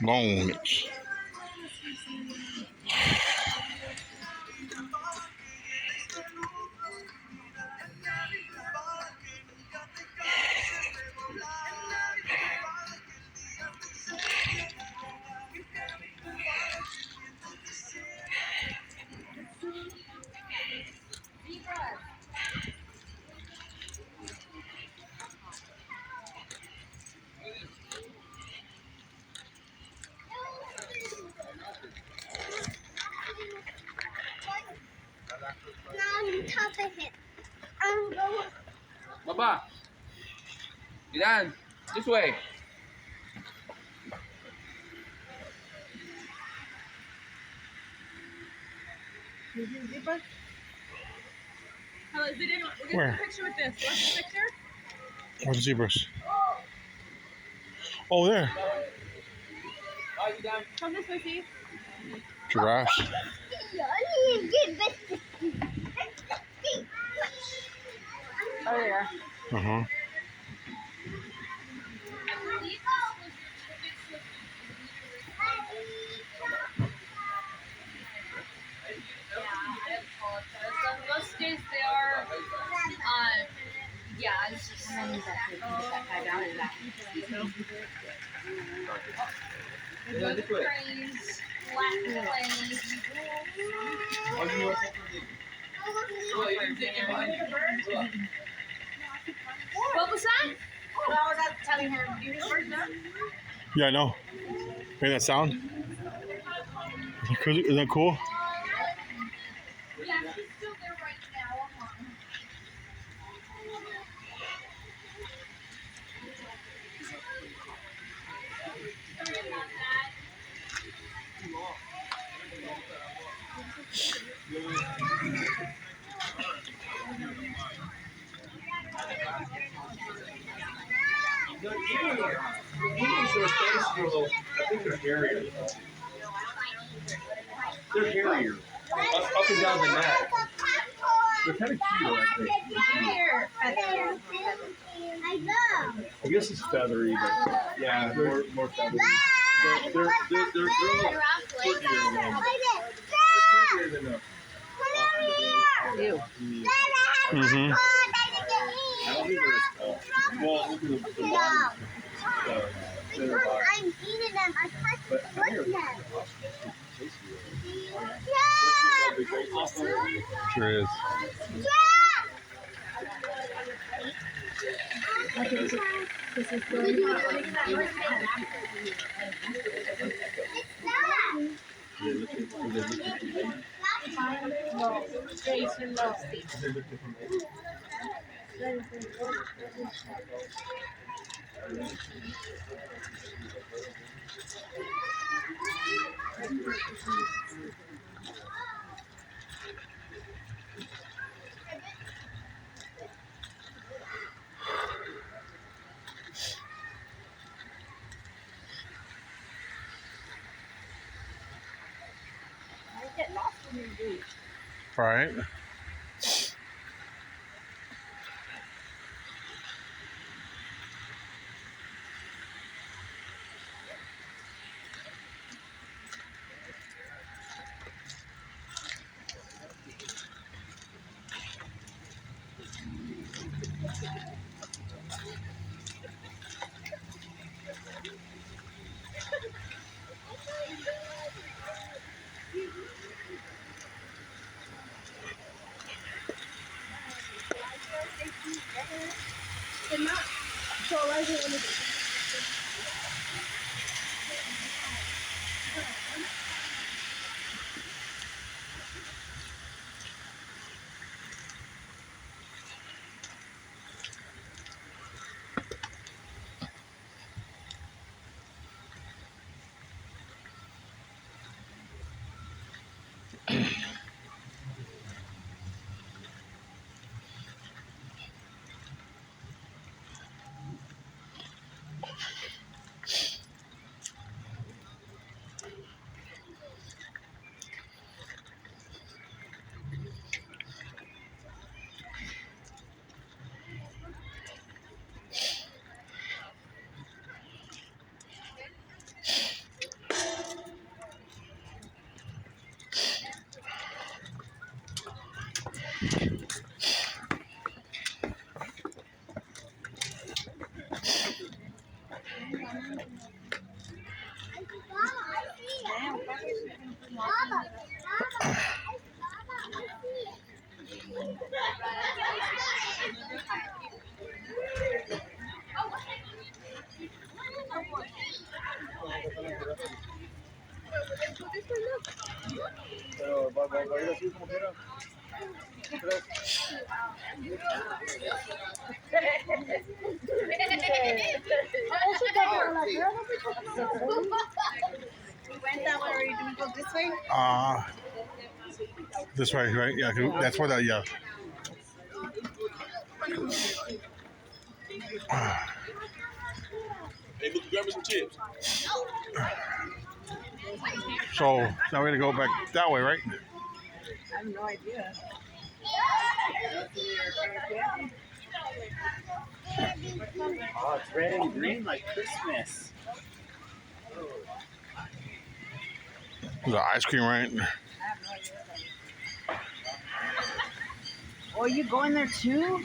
Bones. On top of it. I'm going. Baba. Get down. This way. Hello, is it anyone? We're gonna Where? take a picture with this. What's the picture? Where's the zebras? Oh, there. Oh, you down? Come this way, see? Giraffes. I need to get this. Oh, there. Uh-huh. Most days they are, yeah, it's just. And then you got to put that guy down in that. This way. Cranes, black planes. Oh, you know what? Oh, you didn't take it behind you. Look. What was that? Well, I was telling her, do you hear the bird now? Yeah, I know. Hear that sound? Isn't that cool? Yeah, she's still there right now. Sorry about that. Eagles are basically, I think they're harriers. They're harriers. Up and down the neck. They're kind of cute, I think. I know. I guess it's feathery, but yeah, more feathery. They're a little prettier than a. Ew. Mm-hmm. I don't think they're as tall. Well, look at the No. Because I'm eating them. I can't look them. Sure is. Jason loves these. I get lost when you do. Right. So I didn't. We went that way, or do we go this way? This way, right? Yeah, that's where the yeah. Hey, look, grab me some chips. So now we're gonna go back that way, right? I have no idea. Oh, it's red and green like Christmas. The ice cream, right? Oh, you go in there too?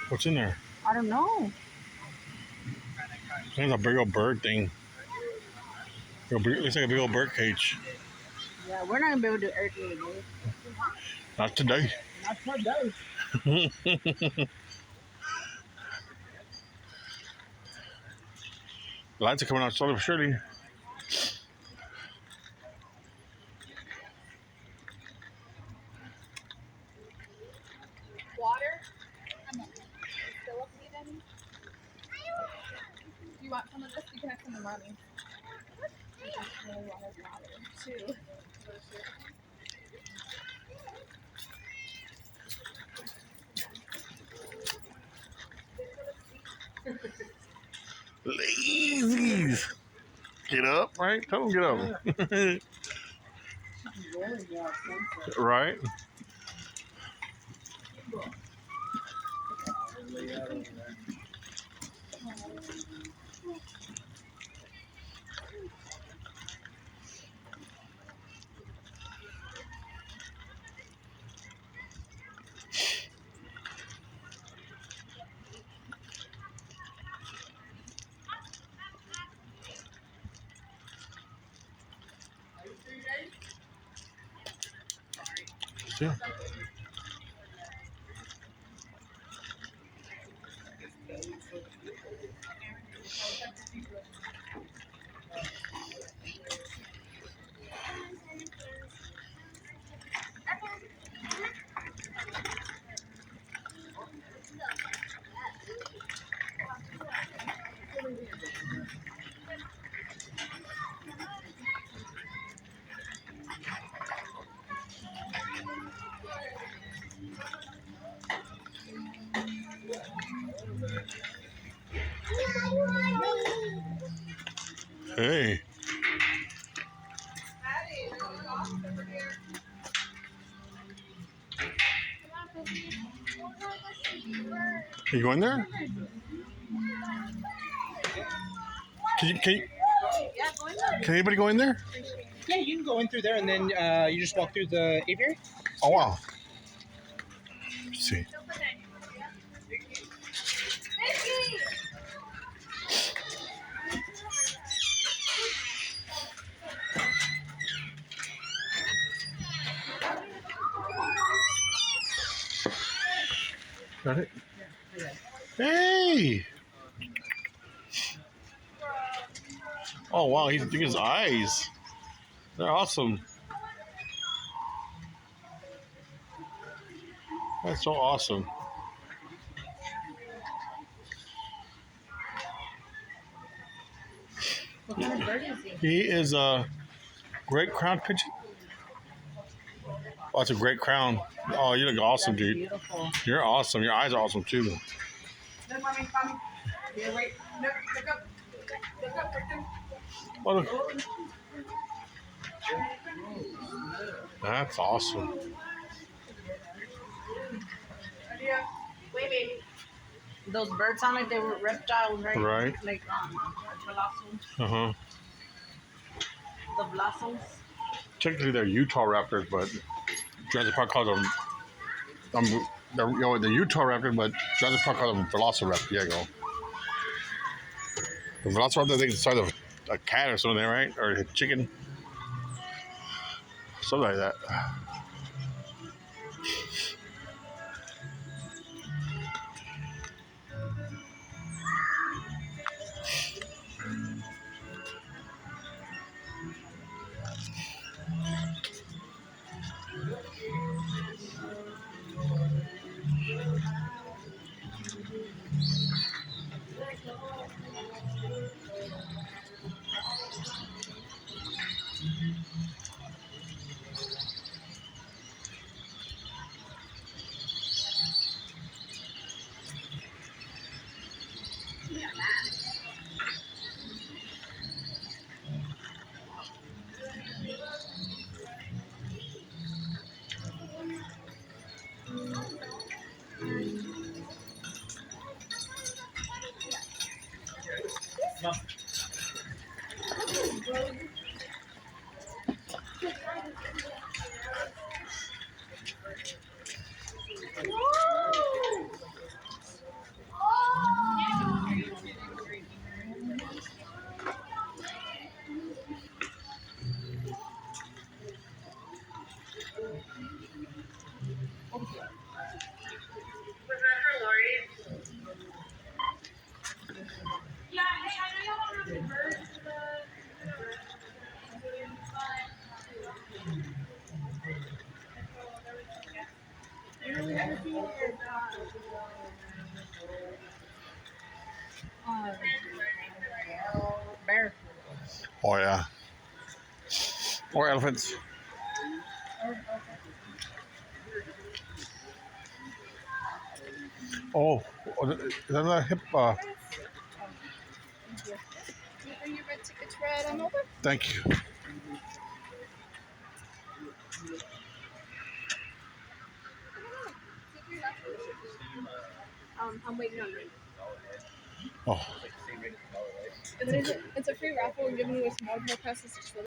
What's in there? I don't know. There's a big old bird thing. Looks like a big old bird cage. Yeah, we're not gonna be able to do everything today. Not today. Not today. The lights are coming on slowly but surely. Water? Philip need any? Do you want some of this? You can have some of mommy. I really wanted water too. Lazies. Get up, right? Tell them get up. Right? Yeah. Hey. You going there? Can anybody go in there? Yeah, you can go in through there, and then you just walk through the aviary. Oh wow. Let's see. Got it? Hey! Oh wow, he's doing his eyes. They're awesome. That's so awesome. What kind of bird is he? He is a great crown pigeon. Oh, it's a great crown. Oh, you look awesome, That's dude. beautiful. You're awesome. Your eyes are awesome too. Look, mommy, mommy. Here, wait. Look, look up. Look up, look up. Oh, look. That's awesome. Wait, baby. Those birds sound like they were reptiles, right? Right. Like blossoms. Uh-huh. The blossoms. Technically, they're Utah raptors, but Jurassic Park calls them the Utah raptor, but Jurassic Park calls them velociraptor. There you go. The velociraptor, I think, is the size of a cat or something, right? Or a chicken. Something like that. Bear. Oh yeah. Or elephants. Oh, is that a hip? Are you red tickets red? I'm over. Thank you. I'm waiting on it. Oh. It's a free raffle. We're giving away small passes just for